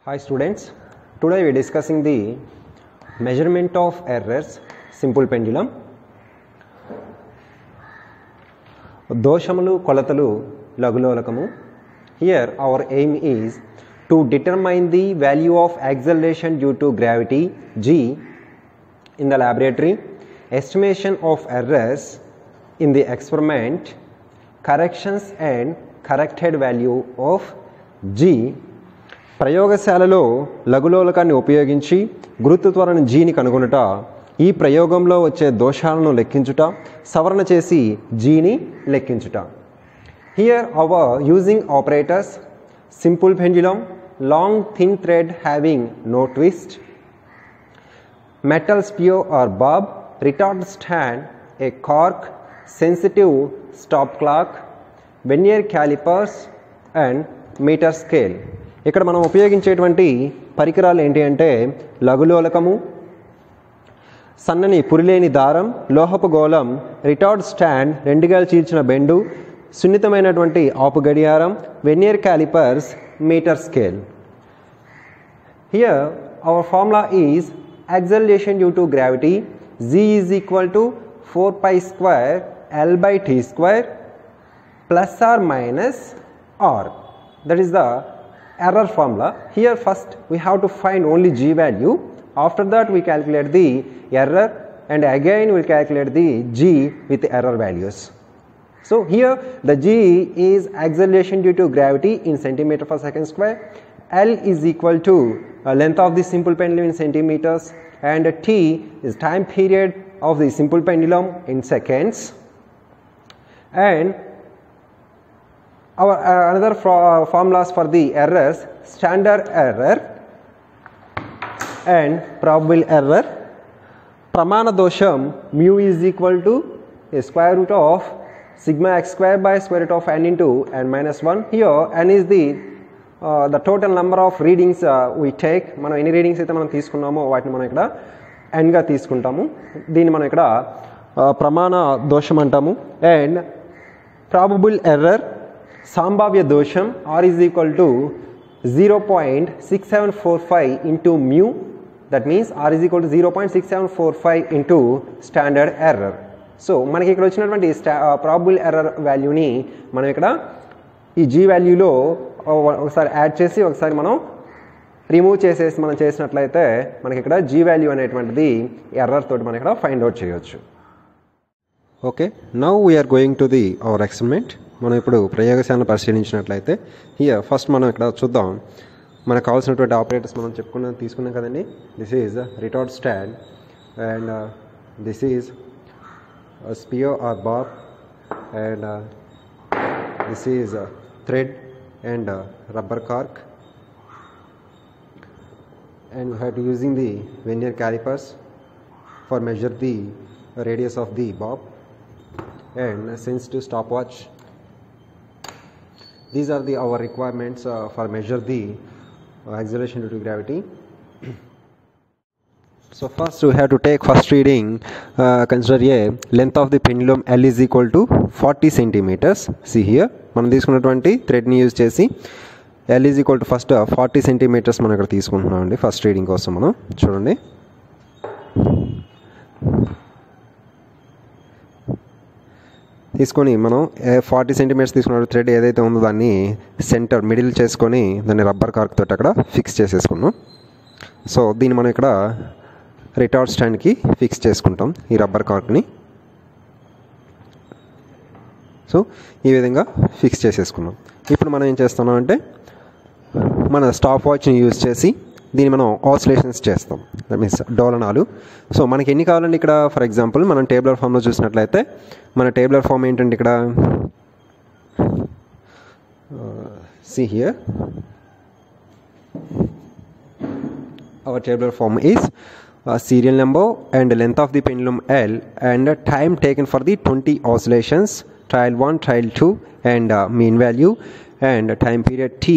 Hi students, today we are discussing the measurement of errors, simple pendulum. Doshamulu kolatalu lagulolakamu. Here our aim is to determine the value of acceleration due to gravity g in the laboratory, estimation of errors in the experiment, corrections and corrected value of g. ప్రయోగశాలలో లఘులోలకాన్ని ఉపయోగించి గురుత్వ త్వరణ జీని కనుగొనుట, ఈ ప్రయోగంలో వచ్చే దోషాలను లెక్కించుట, సవరణ చేసి జీని లెక్కించుట. Here are using operators simple pendulum, long thin thread having no twist, metal sphere or bob, retard stand, a cork, sensitive stop clock, vernier calipers and meter scale. ఇక్కడ మనం ఉపయోగించేటువంటి పరికరాలు ఏంటి అంటే లఘులోలకము, సన్నని పురిలేని దారం, లోహపు గోళం, రిటార్డ్ స్టాండ్, రెండుగాలు చీల్చిన బెండు, సున్నితమైనటువంటి ఆపు గడియారం, vernier callipers, metre scale. Here our formula is acceleration due to gravity z is equal to 4 pi square L by t square plus or minus r. That is the error formula. Here first we have to find only g value. After that we calculate the error and again we calculate the g with the error values. So here the g is acceleration due to gravity in centimeter per second square. L is equal to length of the simple pendulum in centimeters, and t is time period of the simple pendulum in seconds. And our another formulas for the errors: standard error and probable error. Pramana dosham mu is equal to a square root of sigma x square by square root of n into n minus 1. Here n is the total number of readings we take. మనం ఎన్ని readings అయితే మనం తీసుకున్నామో వాటిని మనం ఇక్కడ n గా తీసుకుంటాము. దీన్ని మనం ఇక్కడ ప్రమాణ దోషం అంటాము. అండ్ ప్రాబబుల్ ఎర్రర్, సంభావ్య దోషం, r is equal to 0.6745 into mu. That means r is equal to 0.6745 into standard error. So మనకి ఇక్కడ వచ్చినటువంటి ప్రాబబుల్ ఎర్రర్ వాల్యూని మనం ఇక్కడ ఈ g వాల్యూలో ఒకసారి యాడ్ చేసి ఒకసారి మనం రిమూవ్ చేసేసి మనం చేసినట్లయితే మనకి ఇక్కడ g వాల్యూ అనేటువంటిది ఎర్రర్ తోటి మనం ఇక్కడ ఫైండ్ అవుట్ చేయొచ్చు. Okay, now we're going to the our experiment. మనం ఇప్పుడు ప్రయోగశాలను పరిశీలించినట్లయితే హియర్ ఫస్ట్ మనం ఇక్కడ చూద్దాం. మనకు కావాల్సినటువంటి ఆపరేటర్స్ మనం తీసుకున్నాం కదండి. This is retort stand and this is sphere or bar and this is thread and rubber cork, and we have to using the vernier calipers for measure the radius of the bob and sensitive stopwatch. These are our requirements for measure the acceleration due to gravity. So first we have to take first reading. Consider a length of the pendulum L is equal to 40 centimeters. See here మనం తీసుకున్నటువంటి థ్రెడ్ని use చేసి L is equal to first 40 centimetres మనం ఇక్కడ తీసుకుంటున్నాం అండి first reading కోసం. మనం చూడండి, తీసుకొని మనం 40 సెంటీమీటర్స్ తీసుకున్న థ్రెడ్ ఏదైతే ఉందో దాన్ని సెంటర్ మిడిల్ చేసుకొని దాన్ని రబ్బర్ కార్క్ తోటి అక్కడ ఫిక్స్ చేసేసుకున్నాం. సో దీన్ని మనం ఇక్కడ రిటార్డ్ స్టాండ్కి ఫిక్స్ చేసుకుంటాం ఈ రబ్బర్ కార్క్ని. సో ఈ విధంగా ఫిక్స్ చేసేసుకున్నాం. ఇప్పుడు మనం ఏం చేస్తున్నాం అంటే మన స్టాప్ వాచ్ని యూజ్ చేసి దీన్ని మనం ఆసిలేషన్స్ చేస్తాం, దట్ మీన్స్ డోలనాలు. సో మనకి ఎన్ని కావాలండి ఇక్కడ? ఫర్ ఎగ్జాంపుల్ మనం టేబులర్ ఫామ్లో చూసినట్లయితే మన టేబులర్ ఫామ్ ఏంటంటే ఇక్కడ see here our tabular form is serial number and length of the pendulum L and time taken for the 20 oscillations, trial 1, trial 2 and mean value, and time period t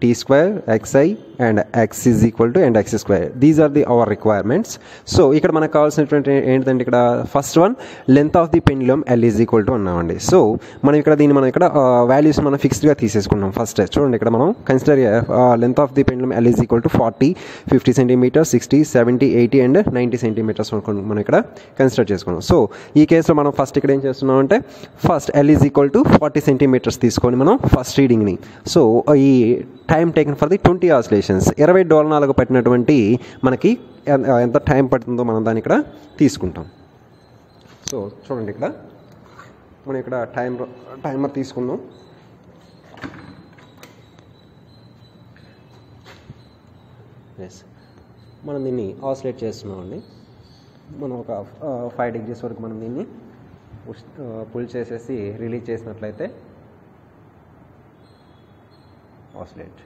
t square, xi and x is equal to and x square. These are our requirements. So ఇక్కడ మనకు కావాల్సినటువంటి ఏంటంటే ఇక్కడ first one length of the pendulum L is equal to అన్నామండి. So మనం ఇక్కడ values మనం ఫిక్స్డ్గా తీసేసుకున్నాం. ఫస్ట్ చూడండి ఇక్కడ మనం consider length of the pendulum L is equal to 40, 50 centimeters, 60, 70, 80 and 90 centimeters మనం ఇక్కడ కన్సిడర్ చేసుకున్నాం. సో ఈ కేసులో మనం ఫస్ట్ ఇక్కడ ఏం చేస్తున్నాం అంటే first L is equal to 40 centimeters తీసుకొని మనం ఫస్ట్ రీడింగ్ని. సో ఈ time taken for the 20 oscillations 20 డోలనాలకు పట్టినటువంటి మనకి ఎంత టైం పడుతుందో మనం దాన్ని ఇక్కడ తీసుకుంటాం. సో చూడండి ఇక్కడ మనం ఇక్కడ టైమర్ తీసుకుందాం. ఎస్ మనం దీన్ని ఆసిలేట్ చేస్తున్నామండి. మనం ఒక 5 degrees వరకు మనం దీన్ని పుల్ చేసేసి రిలీజ్ చేసినట్లయితే ఆసిలేట్.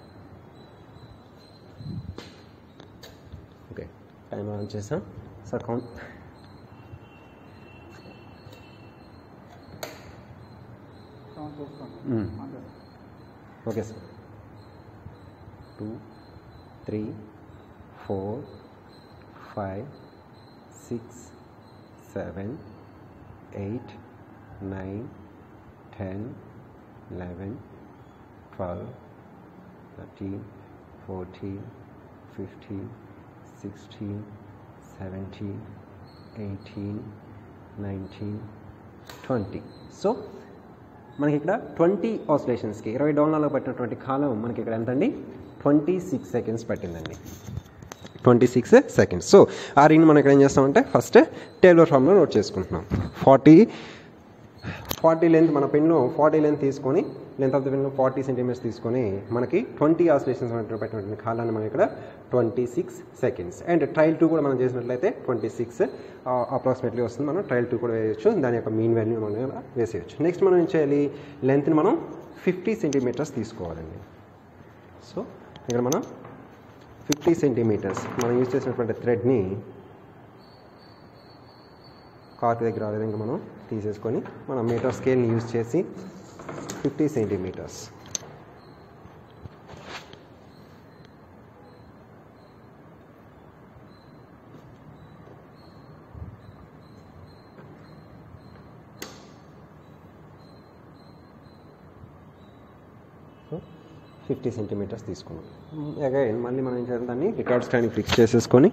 ఓకే టైం ఆన్ చేసాం sir. Count okay sir. 2, 3, 4, 5, 6, 7, 8, 9, 10, 11, 12, 13, 14, 15, 16, 17, 18, 19, 20. So మనకి ఇక్కడ 20 ఆసిలేషన్స్కి 20 డోలనాలకు పట్టినటువంటి కాలం మనకి ఇక్కడ ఎంతండి 26 seconds పట్టిందండి. 26 seconds. సో ఆ రింగ్ మనం ఇక్కడ ఏం చేస్తామంటే ఫస్ట్ టేలర్ ఫార్మ్లో నోట్ చేసుకుంటున్నాం. 40 లెంత్ మన పెన్ను 40 లెంత్ తీసుకొని length of the pen 40 centimeters తీసుకొని మనకి 20 ఆసిలేషన్స్ పెట్టినటువంటి కాలాన్ని మనం ఇక్కడ 26 seconds. అండ్ ట్రయల్ 2 కూడా మనం చేసినట్లయితే 26 అప్రాక్సిమేట్లీ వస్తుంది. మనం ట్రయల్ 2 కూడా వేయచ్చు. దాని యొక్క మీన్ వాల్యూ మనం వేసేయచ్చు. నెక్స్ట్ మనం ఏం చేయాలి, లెంత్ని మనం 50 centimeters తీసుకోవాలండి. సో ఇక్కడ మనం 50 centimeters మనం యూజ్ చేసినటువంటి థ్రెడ్ని కార్క్ దగ్గర ఆ విధంగా మనం తీసేసుకొని మనం మీటర్ స్కేల్ని యూజ్ చేసి 50 centimeters. సో 50 centimeters తీసుకున్నాం. అగైన్ మళ్ళీ మనం ఏం చేయాలి, దాన్ని రికార్డ్ స్టాండ్కి ఫిక్స్ చేసేసుకొని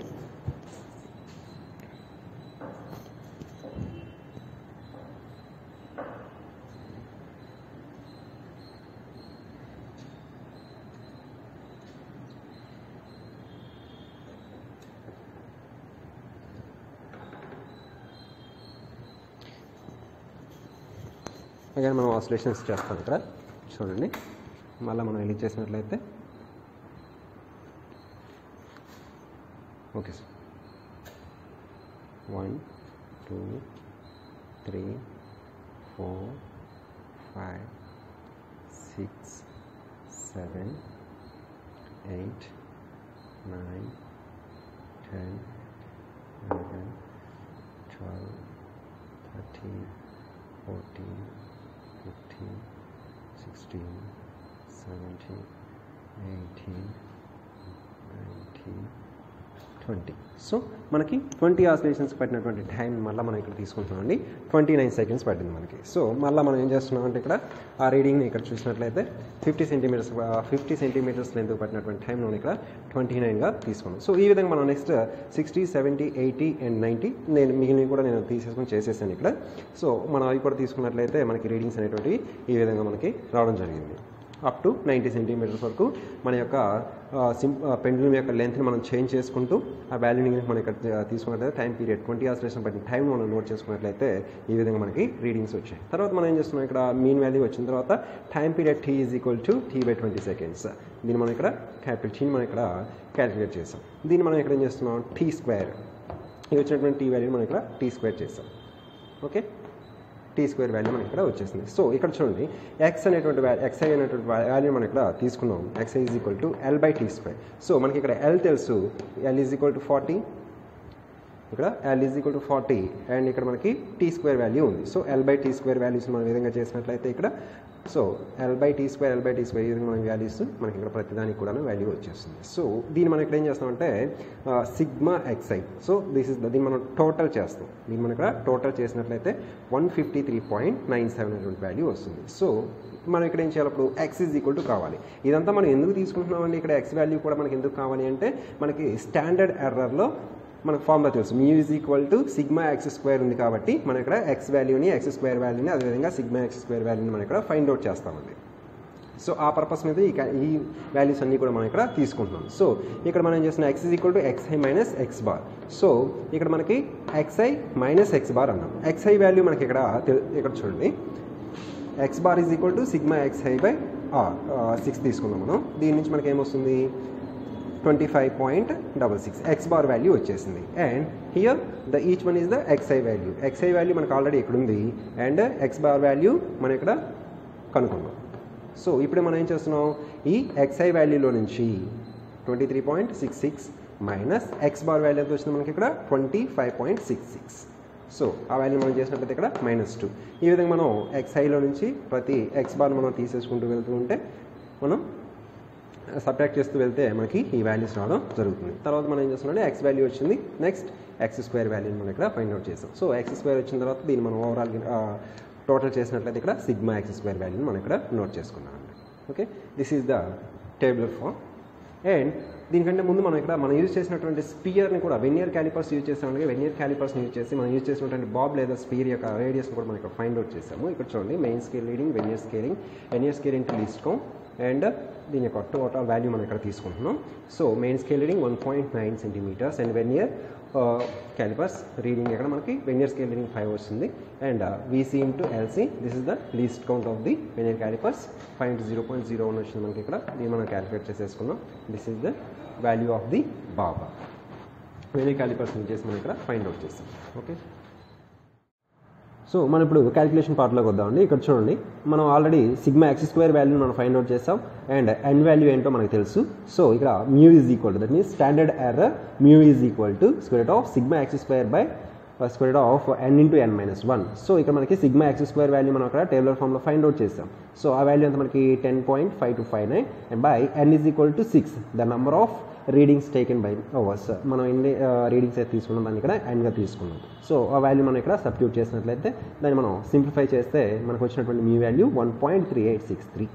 అగైన్ మనం ఆసిలేషన్స్ చేస్తాం. ఇక్కడ చూడండి మళ్ళీ మనం రిలీజ్ చేసినట్లయితే ఓకే సార్ 1, 2, 3, 4, 5, 6, 7, 8, 9, 10, 11, 12, 13, 14, 15, 16, 17, 18, 19, 20. సో మనకి 20 ఆసిలేషన్స్ పట్టినటువంటి టైం మళ్ళీ మనం ఇక్కడ తీసుకుంటున్నామండి. 29 seconds పట్టింది మనకి. సో మళ్ళీ మనం ఏం చేస్తున్నామంటే ఇక్కడ ఆ రీడింగ్ని ఇక్కడ చూసినట్లయితే 50 centimeters లెంత్ పట్టినటువంటి టైం మనం ఇక్కడ 29గా తీసుకున్నాం. సో ఈ విధంగా మనం నెక్స్ట్ 60, 70, 80 and 90 మిగిలినవి కూడా నేను తీసేసుకొని చేసేసాను ఇక్కడ. సో మనం అవి కూడా తీసుకున్నట్లయితే మనకి రీడింగ్స్ అనేటువంటివి ఈ విధంగా మనకి రావడం జరిగింది. అప్ టు 90 centimeters వరకు మన యొక్క పెండులమ్ యొక్క లెంత్ని మనం చేంజ్ చేసుకుంటూ ఆ వాల్యూని మనం ఇక్కడ తీసుకున్నట్లయితే టైం పీరియడ్ 20 ఆసిలేషన్ పట్టిన టైం మనం నోట్ చేసుకున్నట్లయితే ఈ విధంగా మనకి రీడింగ్స్ వచ్చాయి. తర్వాత మనం ఏం చేస్తున్నాం, ఇక్కడ మీన్ వాల్యూ వచ్చిన తర్వాత time period T is equal to T/20 seconds. దీన్ని మనం ఇక్కడ క్యాపిటల్ T మనం ఇక్కడ క్యాలిక్యులేట్ చేస్తాం. దీన్ని మనం ఇక్కడ ఏం చేస్తున్నాం, T స్క్వేర్ ఇది వచ్చినటువంటి T వాల్యూని మనం ఇక్కడ T స్క్వేర్ చేస్తాం. ఓకే T స్క్వేర్ వాల్యూ మనకి ఇక్కడ వచ్చేసింది. సో ఇక్కడ చూడండి ఎక్స్ అనేటువంటి XI అనేటువంటి వాల్యూ మనం ఇక్కడ తీసుకున్నాం. XI is equal to L/T square. So మనకి ఇక్కడ L తెలుసు, L is equal to 40, ఇక్కడ L ఈజ్ ఈక్వల్ టు 40 అండ్ ఇక్కడ మనకి టీ స్క్వేర్ వాల్యూ ఉంది. So L by T square values మనం విధంగా చేసినట్లయితే ఇక్కడ so L by T square ఈ విధంగా మనకి వాల్యూస్ మనకి ఇక్కడ ప్రతిదానికి కూడా వాల్యూ వచ్చేస్తుంది. సో దీన్ని మనం ఇక్కడ ఏం చేస్తామంటే సిగ్మా xi. సో దీన్ని మనం టోటల్ చేస్తాం. దీన్ని మనం ఇక్కడ టోటల్ చేసినట్లయితే 153.97 అనేటువంటి వాల్యూ వస్తుంది. సో మనం ఇక్కడ ఏం చేయాలి, అప్పుడు x ఈజ్ ఈక్వల్ టు కావాలి. ఇదంతా మనం ఎందుకు తీసుకుంటున్నామండి, ఇక్కడ x వాల్యూ కూడా మనకి ఎందుకు కావాలి అంటే మనకి స్టాండర్డ్ ఎర్రర్లో మనకు ఫార్ములా తెలుసు, mu is equal to sigma X square ఉంది కాబట్టి మనం ఇక్కడ ఎక్స్ వాల్యూని ఎక్స్ స్క్వేర్ వాల్యూని అదేవిధంగా సిగ్మా ఎక్స్ స్క్వేర్ వాల్యూని మనం ఇక్కడ ఫైండ్ అవుట్ చేస్తామండి. సో ఆ పర్పస్ మీద ఈ వాల్యూస్ అన్నీ కూడా మనం ఇక్కడ తీసుకుంటున్నాం. సో ఇక్కడ మనం ఏం చేస్తున్నాం, X is equal to X I minus X bar. So ఇక్కడ మనకి ఎక్స్ఐ మైనస్ ఎక్స్ బార్ అన్నాం. ఎక్స్ఐ వాల్యూ మనకి ఇక్కడ చూడండి, X bar is equal to sigma X I by R 6 తీసుకున్నాం మనం. దీని నుంచి మనకి ఏమొస్తుంది 25.66 ఎక్స్ బార్ వాల్యూ వచ్చేసింది. And here each one is the X I value. X I value మనకు ఆల్రెడీ ఇక్కడ ఉంది అండ్ ఎక్స్ బార్ వాల్యూ మనం ఇక్కడ కనుక్కున్నాం. సో ఇప్పుడు మనం ఏం చేస్తున్నాం, ఈ ఎక్స్ఐ వాల్యూలో నుంచి 23.66 మైనస్ ఎక్స్ బార్ వాల్యూ ఎంత వచ్చింది మనకి ఇక్కడ 25.66. సో ఆ వాల్యూ మనం చేసినట్లయితే ఇక్కడ -2. ఈ విధంగా మనం ఎక్స్ఐలో నుంచి ప్రతి ఎక్స్ బార్ మనం తీసేసుకుంటూ వెళ్తూ ఉంటే మనం సబ్ట్రాక్ట్ చేస్తూ వెళ్తే మనకి ఈ వాల్యూస్ రావడం జరుగుతుంది. తర్వాత మనం ఏం చేస్తున్నాం, ఎక్స్ వాల్యూ వచ్చింది, నెక్స్ట్ ఎక్స్ స్క్వేర్ వాల్యూని మనం ఇక్కడ ఫైండ్ అవుట్ చేసాం. సో ఎక్స్ స్క్వేర్ వచ్చిన తర్వాత దీన్ని మనం ఓవరాల్ టోటల్ చేసినట్లయితే ఇక్కడ సిగ్మా ఎక్స్ స్క్వేర్ వాల్యూని మనం ఇక్కడ నోట్ చేసుకున్నాం అండి. Okay, this is the tabular form. And దీనికంటే ముందు మనం యూజ్ చేసినటువంటి స్పియర్ని కూడా వెనియర్ క్యాలిపర్స్ యూజ్ చేసాము. వెనియర్ క్యాలిపర్స్ని యూజ్ చేసి మనం యూజ్ చేసినటువంటి బాబ్ లేదా స్పియర్ యొక్క రేడియస్ని కూడా మనం ఇక్కడ ఫైండ్ అవుట్ చేసాము. ఇక్కడ చూడండి, main scale reading, vernier scaling to least count and దీని యొక్క టోటల్ వాల్యూ మనం ఇక్కడ తీసుకుంటున్నాం. So main scale reading 1.9 centimetres and vernier callipers reading ఇక్కడ మనకి వెనియర్ స్కేల్ రీడింగ్ 5 వస్తుంది. And VC into LC, this is the least count of the vernier callipers 0.01 వచ్చింది మనకి ఇక్కడ. దీన్ని మనం క్యాలిక్యులేట్ చేసేసుకున్నాం. This is the value of the bob. Vernier callipers use చేసి మనం ఇక్కడ ఫైండ్ అవుట్ చేస్తాం. ఓకే, సో మనం ఇప్పుడు క్యాలిక్యులేషన్ పార్ట్లోకి వద్దామండి. ఇక్కడ చూడండి, మనం ఆల్రెడీ సిగ్మా ఎక్స్ స్క్వేర్ వాల్యూని మనం ఫైండ్ అవుట్ చేస్తాం అండ్ ఎన్ వాల్యూ ఏంటో మనకు తెలుసు. సో ఇక్కడ mu is equal to, that means standard error mu is equal to square root of sigma X square by square root of n into n minus 1. So ఇక్కడ మనకి sigma X square value మనం అక్కడ tabular ఫామ్లో find out చేస్తాం. So ఆ value అంతా మనకి 10.5259 and by n is equal to 6, the number of readings taken by hours. మనం ఎన్ని రీడింగ్స్ అయితే తీసుకున్నాం దాన్ని ఇక్కడ ఎన్గా తీసుకున్నాం. సో ఆ వాల్యూ మనం ఇక్కడ సబ్స్టిట్యూట్ చేసినట్లయితే దాన్ని మనం సింప్లిఫై చేస్తే మనకు వచ్చినటువంటి మ్యూ వాల్యూ 1.3863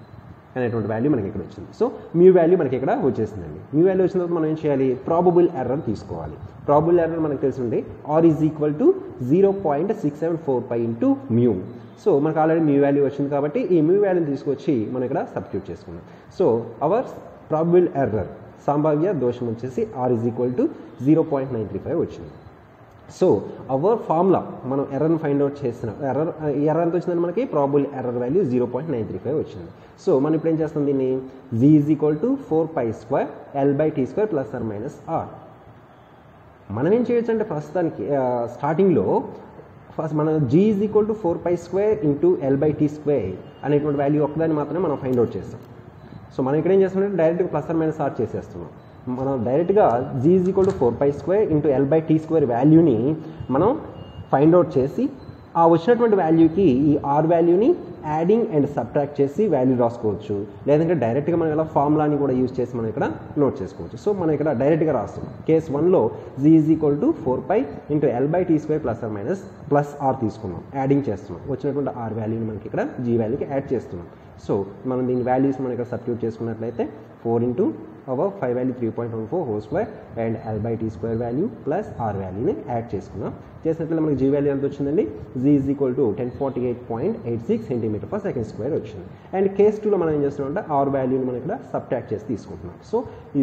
అనేటువంటి వాల్యూ మనకి ఇక్కడ వచ్చింది. సో మ్యూ వాల్యూ మనకి ఇక్కడ వచ్చేసిందండి. మ్యూ వాల్యూ వచ్చిన తర్వాత మనం ఏం చేయాలి, ప్రాబబుల్ ఎర్రర్ తీసుకోవాలి. ప్రాబబుల్ ఎర్రర్ మనకు తెలిసింది r is equal to 0.674 into mu. So మనకు ఆల్రెడీ మ్యూ వాల్యూ వచ్చింది కాబట్టి ఈ మ్యూ వాల్యూని తీసుకొచ్చి మనం ఇక్కడ సబ్స్టిట్యూట్ చేసుకున్నాం. సో అవర్ ప్రాబబుల్ ఎర్రర్ సంభావ్య దోషం వచ్చేసి ఆర్ ఈజ్ ఈక్వల్ టు 0.935 వచ్చింది. సో అవర్ ఫార్ములా మనం ఎర్రర్ని ఫైండ్ అవుట్ చేసిన ఎర్రర్ ఎంత వచ్చిందని మనకి ప్రాబబుల్ ఎర్రర్ వాల్యూ 0.935 వచ్చింది. సో మనం ఇప్పుడు ఏం చేస్తాం, దీన్ని g is equal to 4π² L/T² plus r minus r. మనం ఏం చేయొచ్చు అంటే ప్రస్తుతానికి స్టార్టింగ్లో ఫస్ట్ మనం g is equal to 4π² into L/T² అనేటువంటి వాల్యూ ఒక్కదాన్ని మాత్రమే మనం ఫైండ్ అవుట్ చేస్తాం. సో మనం ఇక్కడ ఏం చేస్తామంటే డైరెక్ట్గా ప్లస్ ఆర్ మైనస్ ఆర్ చేసేస్తున్నాం. మనం డైరెక్ట్గా g is equal to 4π² into L/T² వాల్యూని మనం ఫైండ్ అవుట్ చేసి ఆ వచ్చినటువంటి వాల్యూకి ఈ ఆర్ వాల్యూని యాడింగ్ అండ్ సబ్ట్రాక్ట్ చేసి వాల్యూ రాసుకోవచ్చు. లేదంటే డైరెక్ట్గా మనం ఇలా ఫార్ములాని కూడా యూజ్ చేసి మనం ఇక్కడ నోట్ చేసుకోవచ్చు. సో మనం ఇక్కడ డైరెక్ట్గా రాస్తున్నాం. కేస్ 1లో g is equal to 4π into L/T² plus r minus plus r తీసుకున్నాం, యాడింగ్ చేస్తున్నాం. వచ్చినటువంటి ఆర్ వాల్యూని మనకి ఇక్కడ జీ వాల్యూకి యాడ్ చేస్తున్నాం. సో మనం దీని వాల్యూస్ మనం ఇక్కడ సబ్స్టిట్యూట్ చేసుకున్నట్లయితే 4 into our 5 value 3.14 whole square and L/T² value plus r వాల్యూని యాడ్ చేసుకున్నాం. చేసినట్లయితే మనకి జీ వాల్యూ ఎంత వచ్చిందండి, g is equal to 1048.86 centimetre per second square వచ్చింది. అండ్ కేస్ 2లో మనం ఏం చేస్తున్నామంటే ఆర్ వాల్యూని మనం ఇక్కడ సబ్ట్రాక్ట్ చేసి తీసుకుంటున్నాం. సో ఈ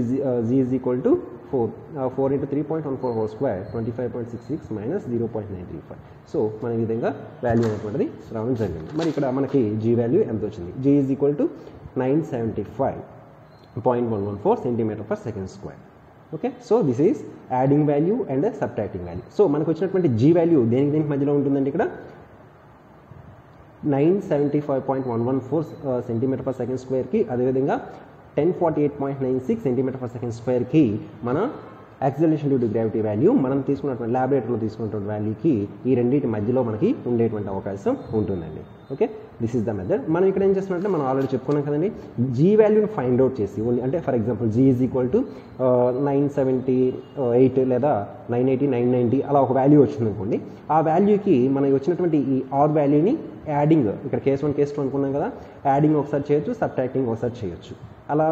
g is equal to 4 into 3.14 whole square 25.66 minus 0.935. So మన ఈ విధంగా వాల్యూ అనేటువంటిది రావడం జరిగింది. మరి ఇక్కడ మనకి జీ వాల్యూ ఎంత వచ్చింది, g is equal to 975.114 centimetre per second square. Okay, so this is adding value and subtracting value. So మనకు వచ్చినటువంటి జీ వాల్యూ దేనికి మధ్యలో ఉంటుందండి, ఇక్కడ 975.114 సెంటీమీటర్ పర్ సెకండ్ స్క్వేర్కి, అదేవిధంగా 1048.96 సెంటీమీటర్ పర్ సెకండ్ స్క్వేర్కి మన acceleration due to gravity value మనం తీసుకున్నటువంటి ల్యాబొరేటరీలో తీసుకున్నటువంటి వాల్యూకి ఈ రెండింటి మధ్యలో మనకి ఉండేటువంటి అవకాశం ఉంటుందండి. Okay, this is the method. మనం ఇక్కడ ఏం చేస్తున్నట్టే మనం ఆల్రెడీ చెప్పుకున్నాం కదండి, జీ వాల్యూని ఫైండ్ అవుట్ చేసి అంటే for example g is equal to 978 లేదా 980 990 అలా ఒక వాల్యూ వచ్చింది అనుకోండి. ఆ వాల్యూకి మనకి వచ్చినటువంటి ఈ ఆర్ వాల్యూని యాడింగ్, ఇక్కడ కేస్ 1 కేస్ 2 అనుకున్నాం కదా, యాడింగ్ ఒకసారి చేయొచ్చు, సబ్ట్రాక్టింగ్ ఒకసారి చేయొచ్చు. అలా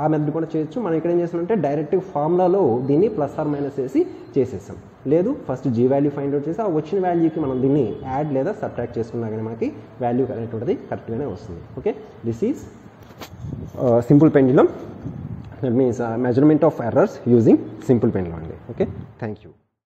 ఆ మెథడ్ కూడా చేయొచ్చు. మనం ఇక్కడ ఏం చేస్తామంటే డైరెక్ట్ ఫార్ములాలో దీన్ని ప్లస్ ఆర్ మైనస్ వేసి చేసేసాం. లేదు, first g value find out చేసి ఆ వచ్చిన వాల్యూకి మనం దీన్ని యాడ్ లేదా సబ్ట్రాక్ట్ చేసుకున్నా కానీ మనకి వాల్యూ అనేటువంటిది కరెక్ట్గానే వస్తుంది. Okay, this is simple pendulum. That means measurement of errors using simple pendulum అండి. Okay, thank you.